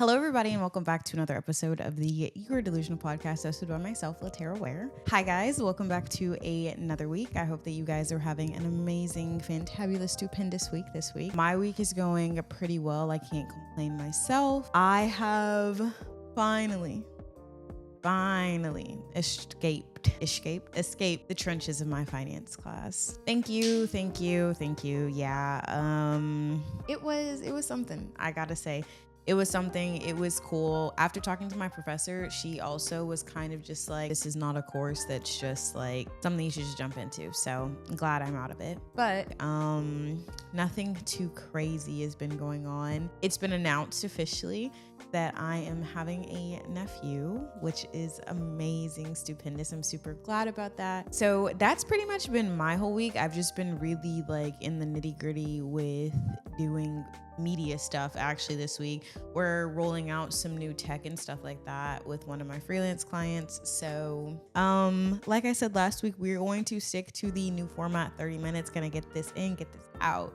Hello, everybody, and welcome back to another episode of the Your Delusional podcast hosted by myself, LaTerra Wair. Hi, guys. Welcome back to another week. I hope that you guys are having an amazing, fantabulous, stupendous week this week. My week is going pretty well. I can't complain myself. I have finally escaped the trenches of my finance class. Thank you. Yeah. It was something, I gotta say. It was something, it was cool. After talking to my professor, she also was kind of just like, this is not a course that's just like something you should just jump into. So I'm glad I'm out of it. But nothing too crazy has been going on. It's been announced officially that I am having a nephew, which is amazing, stupendous. I'm super glad about that. So that's pretty much been my whole week. I've just been really like in the nitty gritty with doing media stuff. Actually, this week we're rolling out some new tech and stuff like that with one of my freelance clients. So like I said last week, we're going to stick to the new format, 30 minutes, gonna get this in, get this out.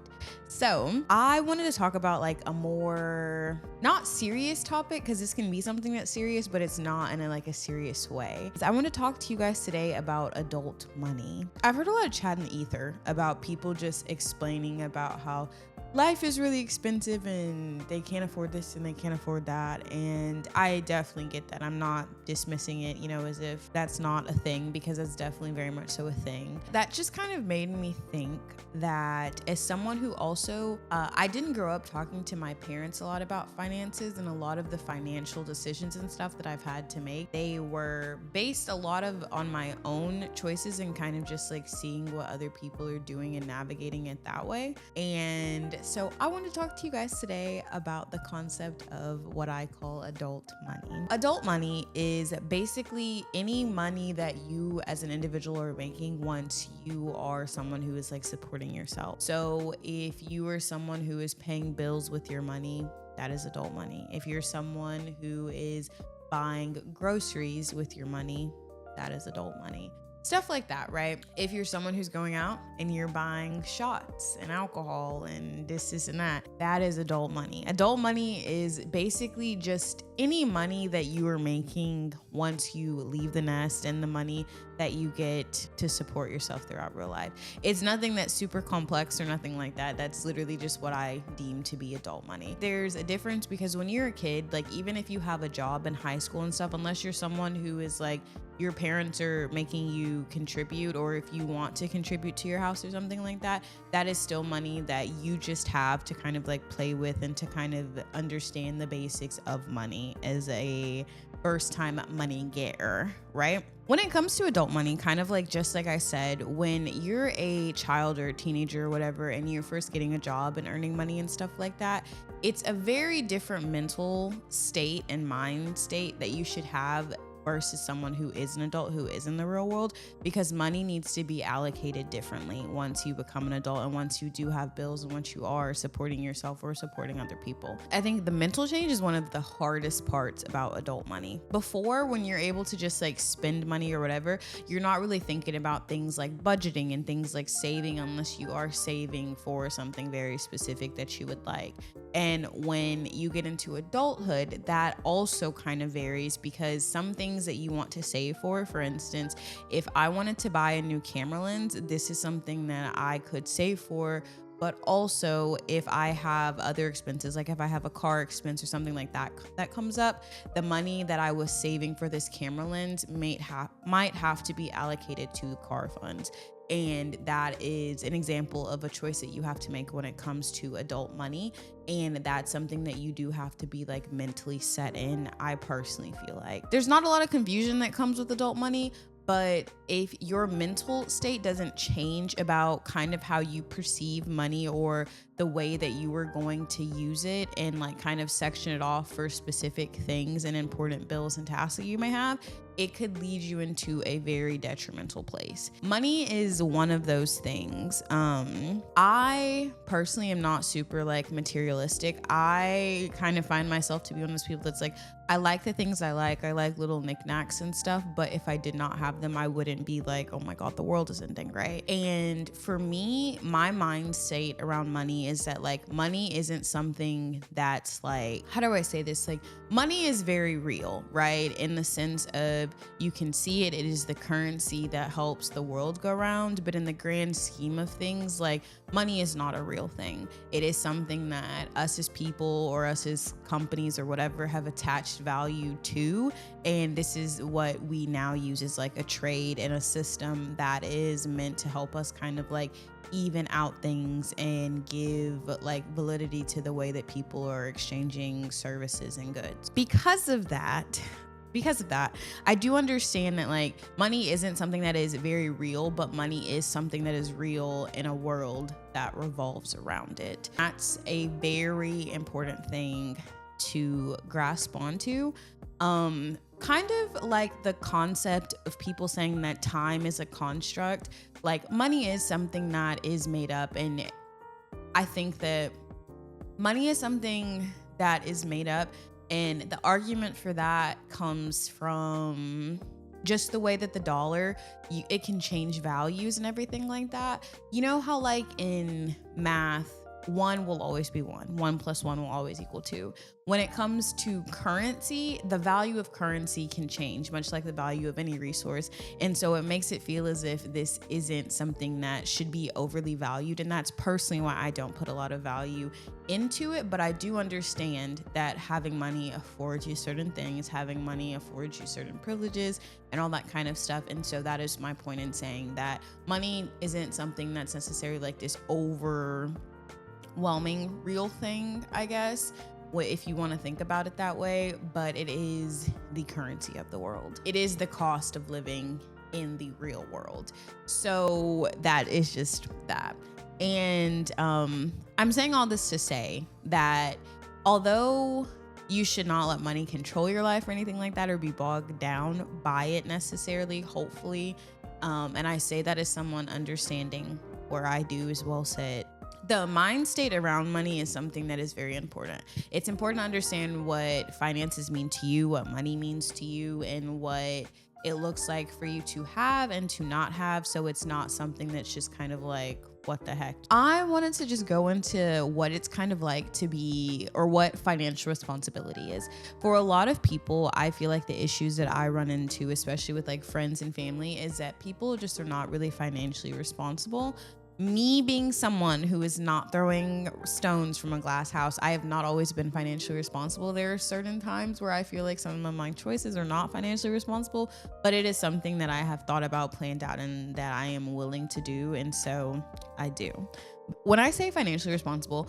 So I wanted to talk about like a more not serious topic, because this can be something that's serious, but it's not in a serious way. So I want to talk to you guys today about adult money. I've heard a lot of chat in the ether about people just explaining about how life is really expensive and they can't afford this and they can't afford that. And I definitely get that. I'm not dismissing it, as if that's not a thing, because it's definitely very much so a thing. That just kind of made me think that as someone who also, I didn't grow up talking to my parents a lot about finances, and a lot of the financial decisions and stuff that I've had to make, they were based a lot of on my own choices and kind of just like seeing what other people are doing and navigating it that way. And so I want to talk to you guys today about the concept of what I call adult money. Adult money is basically any money that you as an individual are making once you are someone who is like supporting yourself. So if you are someone who is paying bills with your money, that is adult money. If you're someone who is buying groceries with your money, that is adult money. Stuff like that, right? If you're someone who's going out and you're buying shots and alcohol and this and that, that is adult money. Adult money is basically just any money that you are making once you leave the nest, and the money that you get to support yourself throughout real life. It's nothing that's super complex or nothing like that. That's literally just what I deem to be adult money. There's a difference, because when you're a kid, like even if you have a job in high school and stuff, unless you're someone who is like, your parents are making you contribute, or if you want to contribute to your house or something like that, that is still money that you just have to kind of like play with and to kind of understand the basics of money as a first time money getter, right? When it comes to adult money, kind of like just like I said, when you're a child or a teenager or whatever, and you're first getting a job and earning money and stuff like that, it's a very different mental state and mind state that you should have versus someone who is an adult, who is in the real world, because money needs to be allocated differently once you become an adult, and once you do have bills, and once you are supporting yourself or supporting other people. I think the mental change is one of the hardest parts about adult money. Before, when you're able to just like spend money or whatever, you're not really thinking about things like budgeting and things like saving, unless you are saving for something very specific that you would like. And when you get into adulthood, that also kind of varies, because some things that you want to save for instance, if I wanted to buy a new camera lens, this is something that I could save for. But also, if I have other expenses, like if I have a car expense or something like that that comes up, the money that I was saving for this camera lens might have to be allocated to car funds. And that is an example of a choice that you have to make when it comes to adult money. And that's something that you do have to be like mentally set in. I personally feel like there's not a lot of confusion that comes with adult money, but if your mental state doesn't change about kind of how you perceive money, or the way that you are going to use it, and like kind of section it off for specific things and important bills and tasks that you may have, it could lead you into a very detrimental place. Money is one of those things. I personally am not super like materialistic. I kind of find myself to be one of those people that's like, I like the things I like little knickknacks and stuff, but if I did not have them, I wouldn't be like, oh my God, the world is ending, right? And for me, my mind state around money money is that like money isn't something that's like, how do I say this? Like money is very real, right? In the sense of you can see it. It is the currency that helps the world go round. But in the grand scheme of things, like money is not a real thing. It is something that us as people or us as companies or whatever have attached value to. And this is what we now use as like a trade and a system that is meant to help us kind of like even out things and give like validity to the way that people are exchanging services and goods. Because of that, I do understand that like money isn't something that is very real, but money is something that is real in a world that revolves around it. That's a very important thing to grasp onto. Kind of like the concept of people saying that time is a construct. Like money is something that is made up, and I think that money is something that is made up, and the argument for that comes from just the way that the dollar, it can change values and everything like that. You know how like in math, 1 will always be 1. 1 plus 1 will always equal 2. When it comes to currency, the value of currency can change, much like the value of any resource. And so it makes it feel as if this isn't something that should be overly valued. And that's personally why I don't put a lot of value into it. But I do understand that having money affords you certain things, having money affords you certain privileges and all that kind of stuff. And so that is my point in saying that money isn't something that's necessarily like this overwhelming real thing, I guess, if you want to think about it that way, but it is the currency of the world. It is the cost of living in the real world. So that is just that. And I'm saying all this to say that although you should not let money control your life or anything like that, or be bogged down by it necessarily, hopefully, and I say that as someone understanding where I do as well sit, the mind state around money is something that is very important. It's important to understand what finances mean to you, what money means to you, and what it looks like for you to have and to not have. So it's not something that's just kind of like, what the heck? I wanted to just go into what it's kind of like to be, or what financial responsibility is. For a lot of people, I feel like the issues that I run into, especially with like friends and family, is that people just are not really financially responsible. Me being someone who is not throwing stones from a glass house, I have not always been financially responsible. There are certain times where I feel like some of my choices are not financially responsible, but it is something that I have thought about, planned out, and that I am willing to do. And so I do. When I say financially responsible,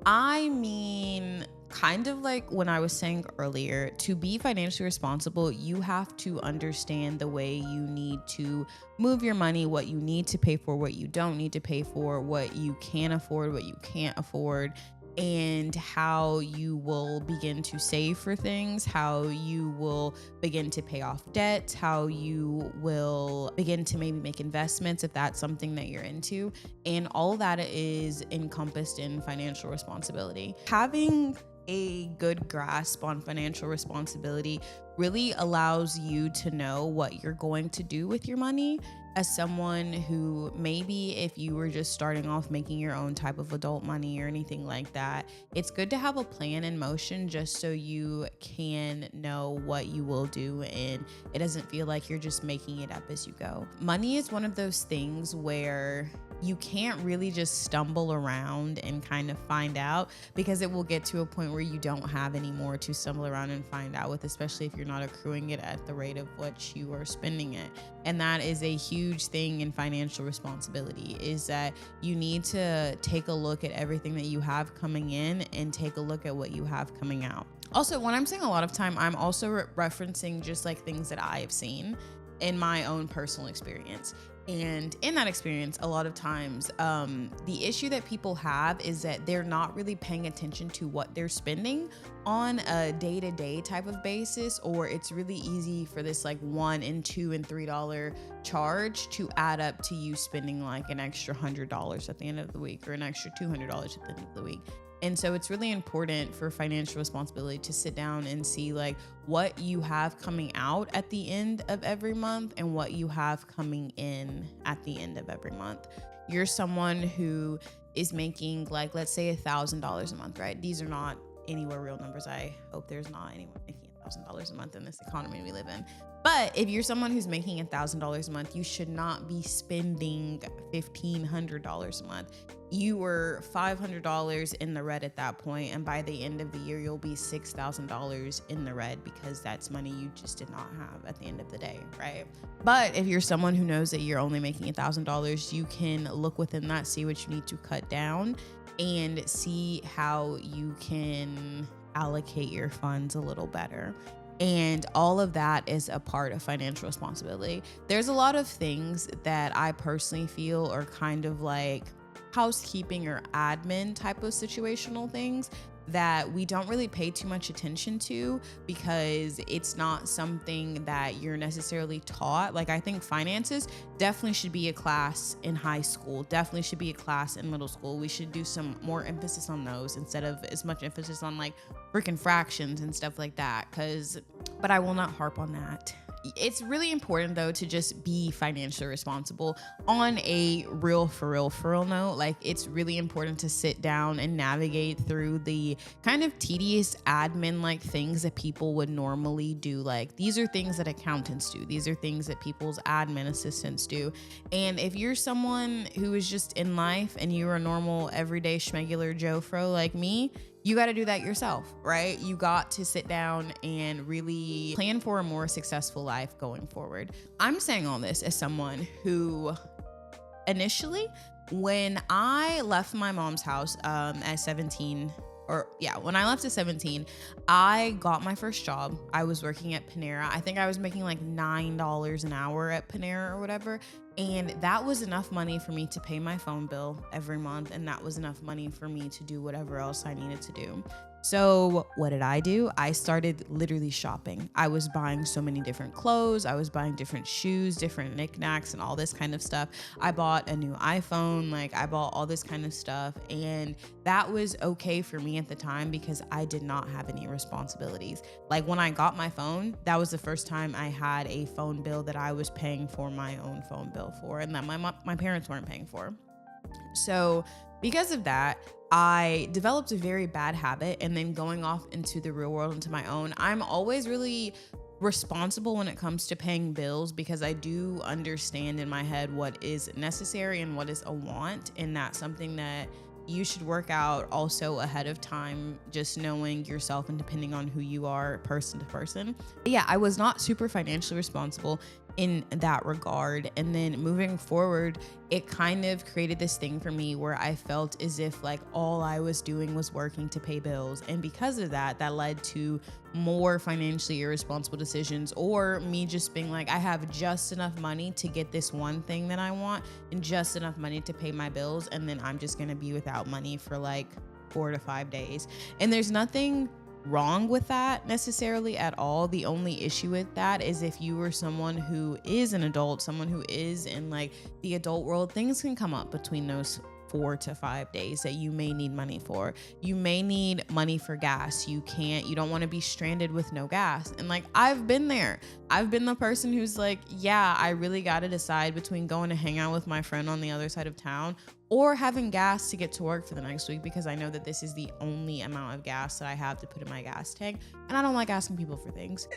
I mean, kind of like when I was saying earlier, to be financially responsible, you have to understand the way you need to move your money, what you need to pay for, what you don't need to pay for, what you can afford, what you can't afford, and how you will begin to save for things, how you will begin to pay off debt, how you will begin to maybe make investments if that's something that you're into. And all that is encompassed in financial responsibility. Having a good grasp on financial responsibility really allows you to know what you're going to do with your money. As someone who maybe if you were just starting off making your own type of adult money or anything like that, it's good to have a plan in motion just so you can know what you will do and it doesn't feel like you're just making it up as you go. Money is one of those things where you can't really just stumble around and kind of find out, because it will get to a point where you don't have any more to stumble around and find out with, especially if you're not accruing it at the rate of what you are spending it. And that is a huge thing in financial responsibility, is that you need to take a look at everything that you have coming in and take a look at what you have coming out. Also, when I'm saying a lot of time, I'm also referencing just like things that I have seen in my own personal experience. And in that experience, a lot of times, the issue that people have is that they're not really paying attention to what they're spending on a day-to-day type of basis, or it's really easy for this like $1 and $2 and $3 charge to add up to you spending like an extra $100 at the end of the week, or an extra $200 at the end of the week. And so it's really important for financial responsibility to sit down and see like what you have coming out at the end of every month and what you have coming in at the end of every month. You're someone who is making like, let's say $1,000 a month, right? These are not anywhere real numbers. I hope there's not anyone making $1,000 a month in this economy we live in. But if you're someone who's making $1,000 a month, you should not be spending $1,500 a month. You were $500 in the red at that point, and by the end of the year, you'll be $6,000 in the red because that's money you just did not have at the end of the day, right? But if you're someone who knows that you're only making $1,000, you can look within that, see what you need to cut down, and see how you can allocate your funds a little better. And all of that is a part of financial responsibility. There's a lot of things that I personally feel are kind of like housekeeping or admin type of situational things that we don't really pay too much attention to because it's not something that you're necessarily taught. Like, I think finances definitely should be a class in high school, definitely should be a class in middle school. We should do some more emphasis on those instead of as much emphasis on like freaking fractions and stuff like that. But I will not harp on that. It's really important though to just be financially responsible on a real for real note. Like, it's really important to sit down and navigate through the kind of tedious admin like things that people would normally do. Like, these are things that accountants do. These are things that people's admin assistants do. And if you're someone who is just in life and you're a normal everyday schmegular Joe Fro like me, you got to do that yourself, right? You got to sit down and really plan for a more successful life going forward. I'm saying all this as someone who initially, when I left my mom's house at 17, when I left at 17, I got my first job. I was working at Panera. I think I was making like $9 an hour at Panera or whatever. And that was enough money for me to pay my phone bill every month. And that was enough money for me to do whatever else I needed to do. So what did I do? I started literally shopping. I was buying so many different clothes. I was buying different shoes, different knickknacks, and all this kind of stuff. I bought a new iPhone. Like, I bought all this kind of stuff. And that was okay for me at the time because I did not have any responsibilities. Like, when I got my phone, that was the first time I had a phone bill that I was paying for my own phone bill for, and that my parents weren't paying for. So because of that, I developed a very bad habit, and then going off into the real world, into my own, I'm always really responsible when it comes to paying bills because I do understand in my head what is necessary and what is a want, and that's something that you should work out also ahead of time, just knowing yourself and depending on who you are person to person. But yeah, I was not super financially responsible in that regard. And then moving forward, it kind of created this thing for me where I felt as if like all I was doing was working to pay bills. And because of that, that led to more financially irresponsible decisions, or me just being like, I have just enough money to get this one thing that I want and just enough money to pay my bills. And then I'm just going to be without money for like 4 to 5 days. And there's nothing wrong with that necessarily at all. The only issue with that is if you are someone who is an adult, someone who is in like the adult world, things can come up between those 4 to 5 days that you may need money for. You may need money for gas. You don't want to be stranded with no gas. And like, I've been there. I've been the person who's like, yeah, I really got to decide between going to hang out with my friend on the other side of town or having gas to get to work for the next week, because I know that this is the only amount of gas that I have to put in my gas tank. And I don't like asking people for things.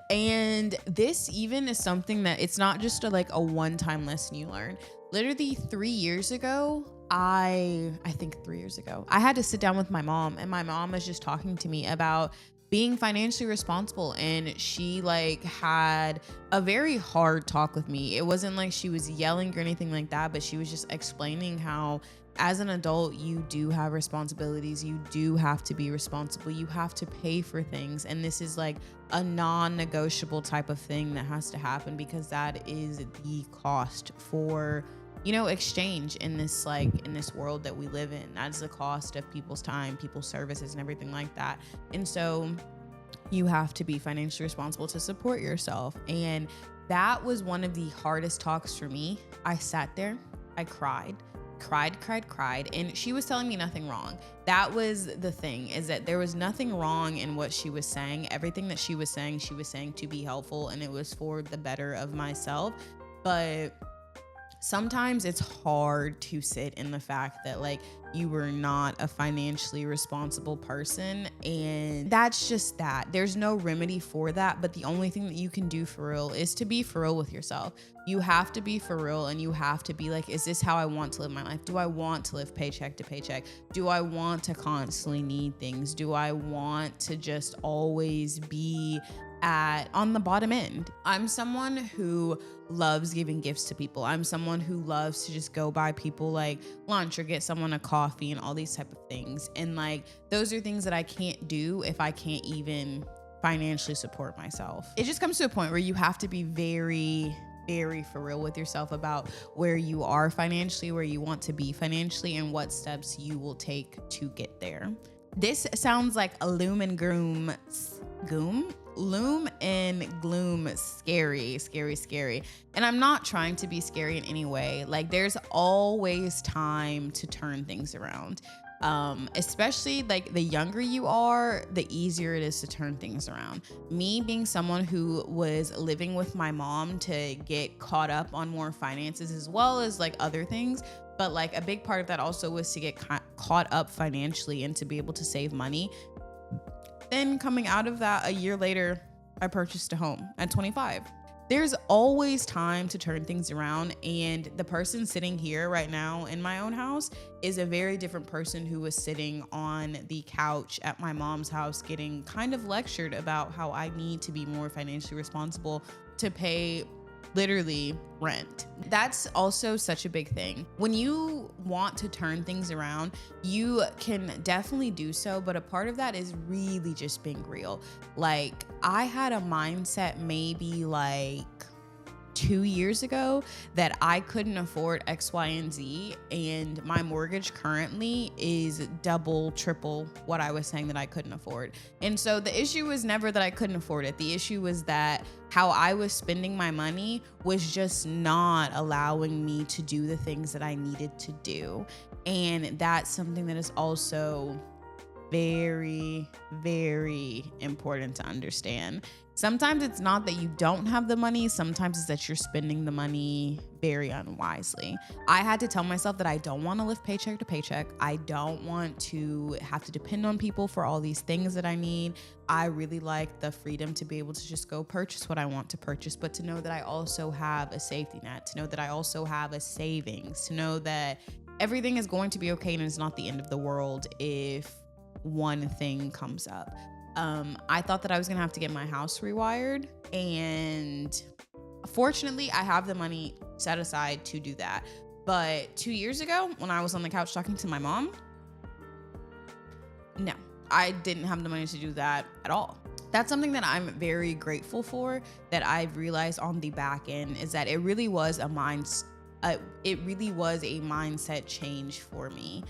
And this even is something that it's not just a one-time lesson you learn. Literally 3 years ago, I think 3 years ago, I had to sit down with my mom, and my mom was just talking to me about being financially responsible. And she had a very hard talk with me. It wasn't like she was yelling or anything like that, but she was just explaining how as an adult, you do have responsibilities. You do have to be responsible. You have to pay for things. And this is like a non-negotiable type of thing that has to happen, because that is the cost for exchange in this world that we live in. That's the cost of people's time, people's services, and everything like that. And so you have to be financially responsible to support yourself. And that was one of the hardest talks for me. I sat there, I cried. And she was telling me nothing wrong. That was the thing, is that there was nothing wrong in what she was saying. Everything that she was saying to be helpful, and it was for the better of myself. But sometimes it's hard to sit in the fact that like you were not a financially responsible person, and that's just that. There's no remedy for that, but the only thing that you can do for real is to be for real with yourself. You have to be for real, and you have to be like, is this how I want to live my life? Do I want to live paycheck to paycheck? Do I want to constantly need things? Do I want to just always be on the bottom end? I'm someone who loves giving gifts to people. I'm someone who loves to just go buy people like lunch or get someone a coffee and all these type of things. And like, those are things that I can't do if I can't even financially support myself. It just comes to a point where you have to be very for real with yourself about where you are financially, where you want to be financially, and what steps you will take to get there. This sounds like a loom and gloom, scary. And I'm not trying to be scary in any way. Like, there's always time to turn things around. Especially like the younger you are, the easier it is to turn things around. Me being someone who was living with my mom to get caught up on more finances as well as like other things. But like a big part of that also was to get caught up financially and to be able to save money. Then coming out of that, a year later, I purchased a home at 25. There's always time to turn things around, and the person sitting here right now in my own house is a very different person who was sitting on the couch at my mom's house getting kind of lectured about how I need to be more financially responsible to pay literally rent. That's also such a big thing. When you want to turn things around, you can definitely do so, but a part of that is really just being real. Like, I had a mindset maybe like 2 years ago that I couldn't afford X, Y, and Z, and my mortgage currently is double, triple what I was saying that I couldn't afford. And so the issue was never that I couldn't afford it. The issue was that how I was spending my money was just not allowing me to do the things that I needed to do. And that's something that is also very important to understand. Sometimes it's not that you don't have the money. Sometimes it's that you're spending the money very unwisely. I had to tell myself that I don't want to live paycheck to paycheck. I don't want to have to depend on people for all these things that I need. I really like the freedom to be able to just go purchase what I want to purchase, but to know that I also have a safety net, to know that I also have a savings, to know that everything is going to be okay and it's not the end of the world if one thing comes up. I thought that I was gonna have to get my house rewired, and fortunately I have the money set aside to do that. But 2 years ago, when I was on the couch talking to my mom, no, I didn't have the money to do that at all. That's something that I'm very grateful for, that I've realized on the back end, is that it really was a mindset change for me.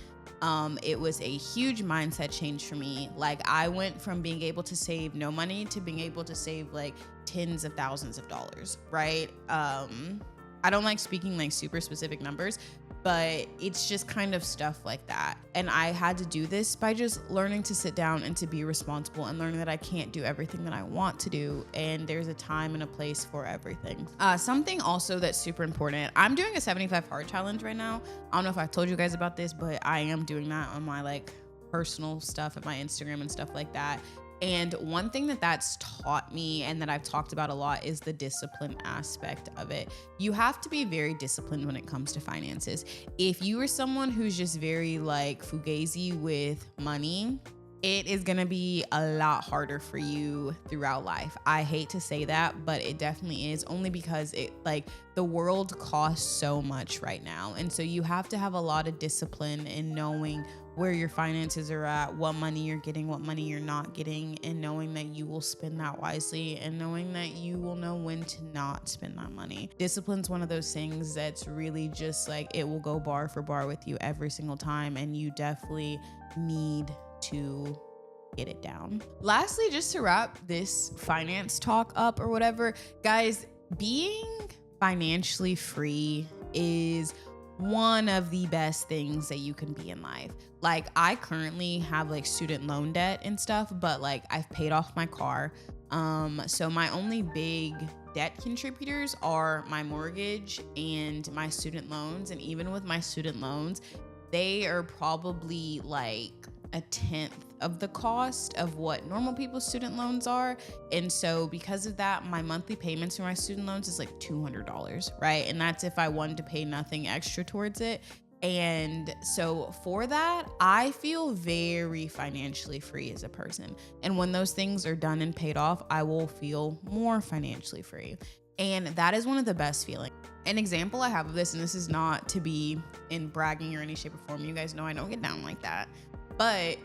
It was a huge mindset change for me. Like, I went from being able to save no money to being able to save like tens of thousands of dollars, right? I don't like speaking like super specific numbers, but it's just kind of stuff like that. And I had to do this by just learning to sit down and to be responsible, and learning that I can't do everything that I want to do, and there's a time and a place for everything. Something also that's super important, I'm doing a 75 hard challenge right now. I don't know if I told you guys about this, but I am doing that on my like personal stuff at my Instagram and stuff like that. And one thing that's taught me, and that I've talked about a lot, is the discipline aspect of it. You have to be very disciplined when it comes to finances. If you are someone who's just very like fugazi with money, it is gonna be a lot harder for you throughout life. I hate to say that, but it definitely is, only because the world costs so much right now. And so you have to have a lot of discipline in knowing where your finances are at, what money you're getting, what money you're not getting, and knowing that you will spend that wisely, and knowing that you will know when to not spend that money. Discipline's one of those things that's really just like, it will go bar for bar with you every single time, and you definitely need to get it down. Lastly, just to wrap this finance talk up or whatever, guys, being financially free is one of the best things that you can be in life. Like, I currently have like student loan debt and stuff, but like I've paid off my car. So my only big debt contributors are my mortgage and my student loans. And even with my student loans, they are probably like a tenth of the cost of what normal people's student loans are. And so because of that, my monthly payments for my student loans is like $200, right? And that's if I wanted to pay nothing extra towards it. And so for that, I feel very financially free as a person. And when those things are done and paid off, I will feel more financially free. And that is one of the best feelings. An example I have of this, and this is not to be in bragging or any shape or form. You guys know I don't get down like that. But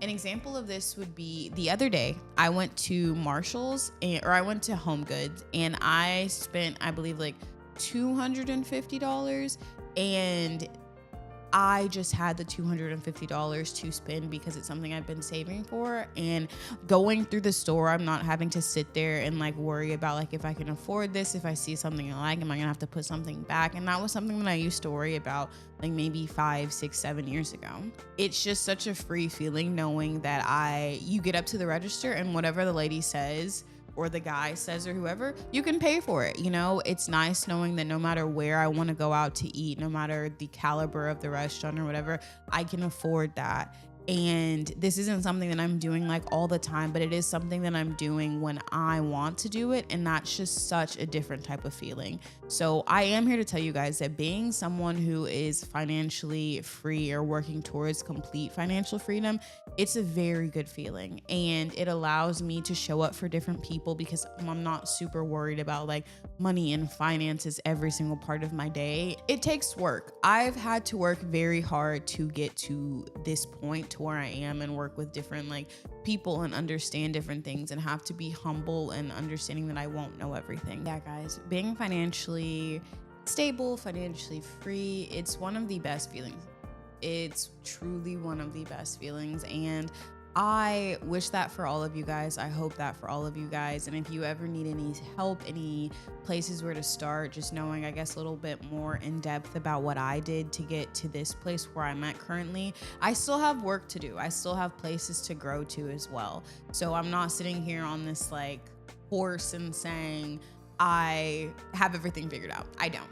an example of this would be the other day, I went to Marshall's or I went to Home Goods, and I spent, I believe, like $250, and I just had the $250 to spend because it's something I've been saving for. And going through the store, I'm not having to sit there and like worry about like if I can afford this, if I see something I like, am I gonna have to put something back? And that was something that I used to worry about like maybe 5, 6, 7 years ago. It's just such a free feeling knowing that you get up to the register and whatever the lady says or the guy says or whoever, you can pay for it. You know, it's nice knowing that no matter where I want to go out to eat, no matter the caliber of the restaurant or whatever, I can afford that. And this isn't something that I'm doing like all the time, but it is something that I'm doing when I want to do it. And that's just such a different type of feeling. So I am here to tell you guys that being someone who is financially free or working towards complete financial freedom, it's a very good feeling. And it allows me to show up for different people because I'm not super worried about like money and finances every single part of my day. It takes work. I've had to work very hard to get to this point to where I am and work with different like people and understand different things and have to be humble and understanding that I won't know everything. Yeah, guys, being financially stable, financially free, it's one of the best feelings. It's truly one of the best feelings. And I wish that for all of you guys. I hope that for all of you guys. And if you ever need any help, any places where to start, just knowing, I guess, a little bit more in depth about what I did to get to this place where I'm at currently, I still have work to do. I still have places to grow to as well. So I'm not sitting here on this like horse and saying I have everything figured out. I don't.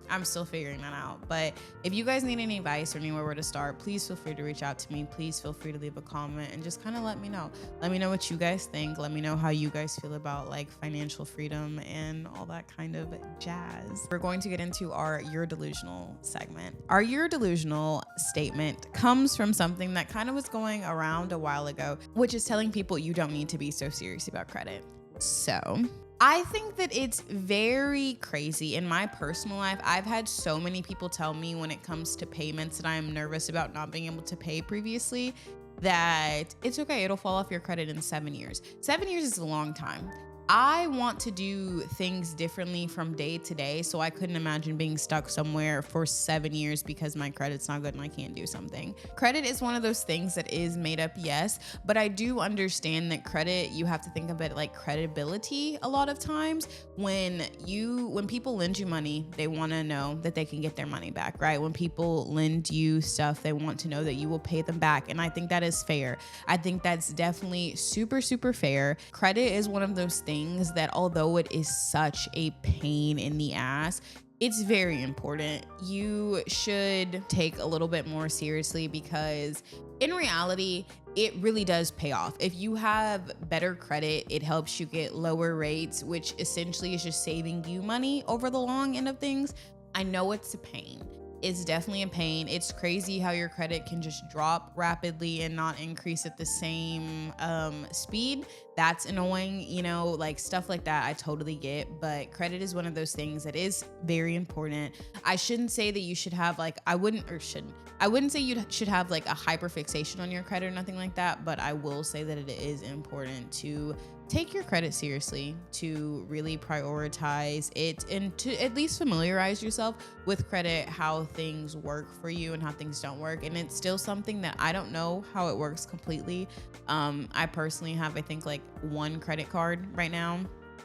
I'm still figuring that out. But if you guys need any advice or anywhere where to start, please feel free to reach out to me. Please feel free to leave a comment and just kind of let me know. Let me know what you guys think. Let me know how you guys feel about like financial freedom and all that kind of jazz. We're going to get into our You're Delusional segment. Our You're Delusional statement comes from something that kind of was going around a while ago, which is telling people you don't need to be so serious about credit. So I think that it's very crazy. In my personal life, I've had so many people tell me when it comes to payments that I am nervous about not being able to pay previously, that it's okay, it'll fall off your credit in 7 years. 7 years is a long time. I want to do things differently from day to day, so I couldn't imagine being stuck somewhere for 7 years because my credit's not good and I can't do something. Credit is one of those things that is made up, yes, but I do understand that credit, you have to think of it like credibility a lot of times. When people lend you money, they want to know that they can get their money back, right? When people lend you stuff, they want to know that you will pay them back, and I think that is fair. I think that's definitely super, super fair. Credit is one of those things that although it is such a pain in the ass, it's very important. You should take a little bit more seriously because in reality, it really does pay off. If you have better credit, it helps you get lower rates, which essentially is just saving you money over the long end of things. I know it's a pain. It's definitely a pain. It's crazy how your credit can just drop rapidly and not increase at the same speed. That's annoying, you know, like stuff like that I totally get, but credit is one of those things that is very important. I shouldn't say that you should have like, I wouldn't say you should have like a hyper fixation on your credit or nothing like that, but I will say that it is important to take your credit seriously, to really prioritize it, and to at least familiarize yourself with credit, how things work for you and how things don't work. And it's still something that I don't know how it works completely. I personally have, I think, like one credit card right now,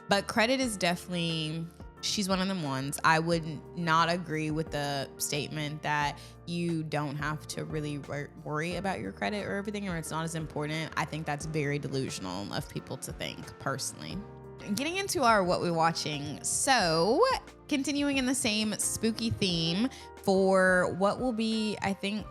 but credit is definitely she's one of them ones. I would not agree with the statement that you don't have to really worry about your credit or everything, or it's not as important. I think that's very delusional of people to think, personally. Getting into our what we're watching. So continuing in the same spooky theme for what will be, I think,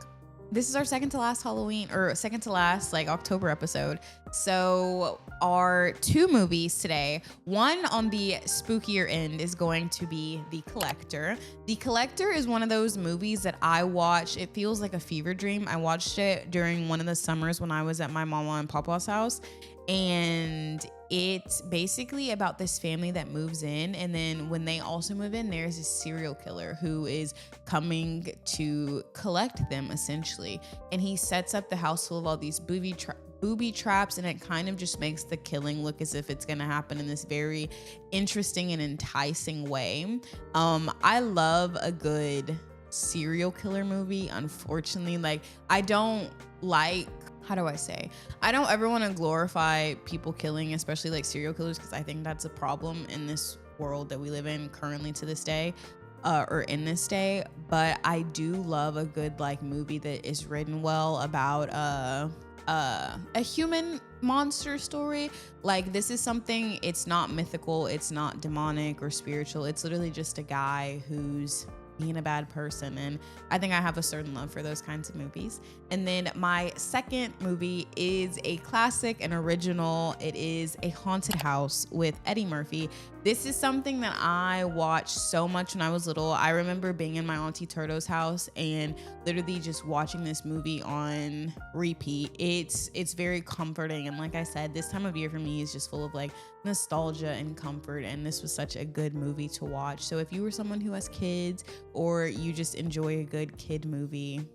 this is our second to last Halloween, or second to last like October episode. So our 2 movies today, one on the spookier end is going to be The Collector. The Collector is one of those movies that I watch. It feels like a fever dream. I watched it during one of the summers when I was at my mama and papa's house. And it's basically about this family that moves in, and then when they also move in, there's a serial killer who is coming to collect them, essentially. And he sets up the house full of all these booby traps, and it kind of just makes the killing look as if it's gonna happen in this very interesting and enticing way. I love a good serial killer movie. Unfortunately, like, I don't like, how do I say? I don't ever want to glorify people killing, especially like serial killers, because I think that's a problem in this world that we live in currently to this day, or in this day. But I do love a good like movie that is written well about a human monster story. Like, this is something, it's not mythical, it's not demonic or spiritual. It's literally just a guy who's being a bad person, and I think I have a certain love for those kinds of movies. And then my second movie is a classic and original. It is A Haunted House with Eddie Murphy. This is something that I watched so much when I was little. I remember being in my auntie Turto's house and literally just watching this movie on repeat. It's very comforting, and like I said, this time of year for me is just full of like nostalgia and comfort, and this was such a good movie to watch. So if you were someone who has kids, or you just enjoy a good kid movie,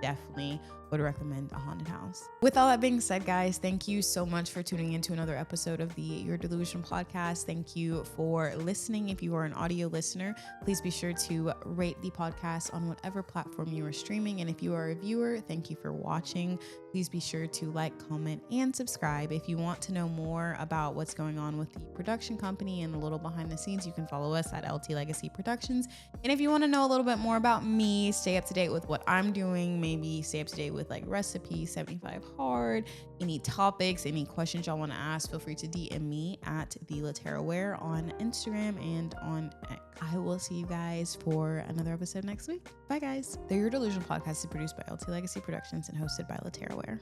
definitely would recommend A Haunted House. With all that being said, guys, thank you so much for tuning into another episode of the Your Delusion podcast. Thank you for listening. If you are an audio listener, please be sure to rate the podcast on whatever platform you are streaming. And if you are a viewer, thank you for watching. Please be sure to like, comment, and subscribe. If you want to know more about what's going on with the production company and a little behind the scenes, you can follow us at LT Legacy Productions. And if you want to know a little bit more about me, stay up to date with what I'm doing, maybe stay up to date with like recipes, 75 hard, any topics, any questions y'all want to ask, feel free to DM me at the LaTerra Wair on Instagram and on X. I will see you guys for another episode next week. Bye, guys. The Your Delusion podcast is produced by LT Legacy Productions and hosted by LaTerra Wair.